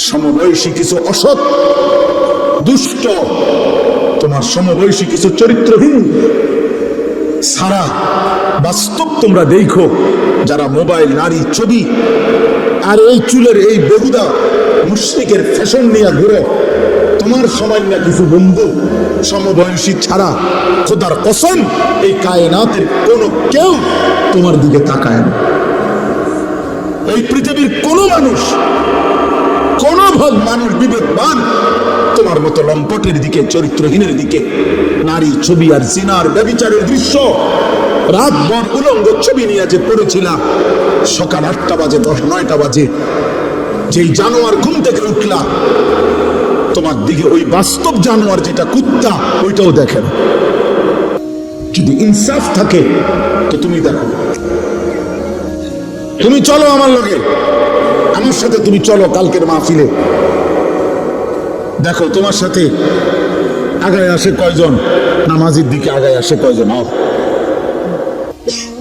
সমবয়সী কিছু অসৎ দুষ্ট, তোমার সমবয়সী কিছু চরিত্রহীন সারা বাস্তব তোমরা দেখো, যারা মোবাইল, নারী, ছবি আর এই চুলের এই বেহুদা মুশরিকের ফ্যাশন নিয়ে ঘুরে, তোমার সামান্য কিছু বন্ধু সমবয়সী ছাড়া খোদার কসম এই কায়নাতের কোনো কেউ তোমার দিকে তাকায় না। এই পৃথিবীর কোনো মানুষ, কোন ভাগ মানুষ বিবেকবান তোমার মতো লম্পটের দিকে, চরিত্রহীনের দিকে, নারী, ছবি আর জিনার ব্যভিচারের দৃশ্য রাতভর উলঙ্গ ছবি নিয়ে যে পড়েছিলাম, সকাল 8টা বাজে 9টা বাজে যেই জানোয়ার ঘুম থেকে উঠলা, তোমার দিকে ওই বাস্তব জানোয়ার যেটা কুত্তা, ওইটাও দেখেন। যদি ইনসাফ থাকে তো তুমি দেখো, তুমি চলো আমার লগে, আমার সাথে তুমি চলো কালকের মাহফিলে, দেখো তোমার সাথে আগায় আসে কয়জন, নামাজের দিকে আগায় আসে কয়জন।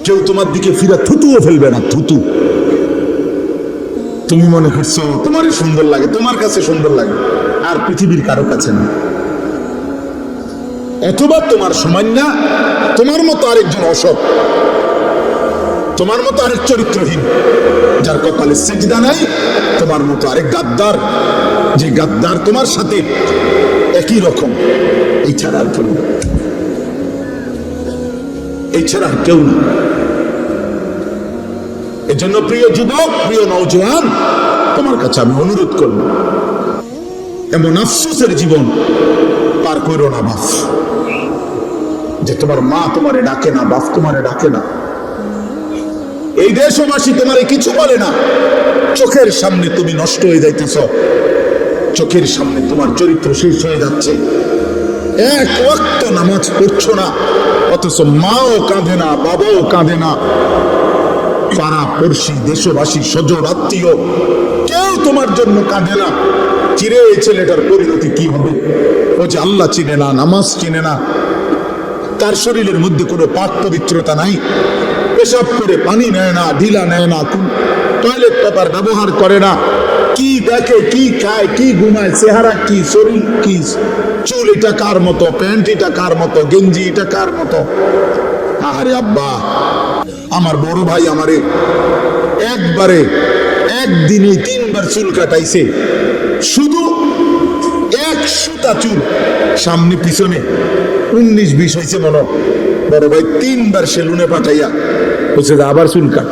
কেউ তোমার দিকে ফিরে থুতুও ফেলবে না, থুতু। তুমি মনে করছো তোমারই সুন্দর লাগে, তোমার কাছে সুন্দর লাগে, আর পৃথিবীর কারো কাছে না। অথবা তোমার সমান না, তোমার মতো আরেকজন অসৎ, তোমার মতো আরেক চরিত্রহীন, যার কপালে সিজদা নাই, তোমার মতো আরেক গাদ্দার, যে গাদ্দার তোমার সাথে একই রকম। এই ছাড়া আর কেউ না, এই ছাড়া আর কেউ না। এজন্য প্রিয় যুবক, প্রিয় নওজোয়ান, তোমার কাছে আমি অনুরোধ করব, এমন আফসোসের জীবন পার করো না বাপ, যে তোমার মা তোমারে ডাকে না, বাপ তোমারে ডাকে না, এই দেশবাসী তোমারে কিছু বলে না, চোখের সামনে তুমি নষ্ট হয়ে যাইতেছ, চোখের সামনে তোমার চরিত্র শেষ হয়ে যাচ্ছে, এক ওয়াক্ত নামাজ পড়ছো না, অথচ মাও কাঁদে না, বাবাও কাঁদে না, পাড়া পড়শি, দেশবাসী, স্বজন, আত্মীয় কেউ তোমার জন্য কাঁদে না। চিরে এই ছেলেটার পরিণতি কি হবে? ও যে আল্লাহ চিনে না, নামাজ চিনে না, তার শরীরের মধ্যে কোনো পাক পবিত্রতা নাই, পেশাব করে পানি নেয় না, ঢিলা নেয় না, টয়লেট পেপার ব্যবহার করে না, কি দেখে, কি খায়, কি ঘুমায়, চেহারা কি, শরীর কি, চুল এটা কার মতো, প্যান্ট এটা কার মতো, গেঞ্জি এটা কার মতো। আরে আব্বা, আমার বড় ভাই আমারে একবারে একদিনে 3বার চুল কাটাইছে, শুধু 1 সুতা চুল, সামনে পিছনে 19-20 হয়েছে মনে। বড় ভাই 3বার সেলুনে পাঠাইয়া বলছে আবার চুল কাট।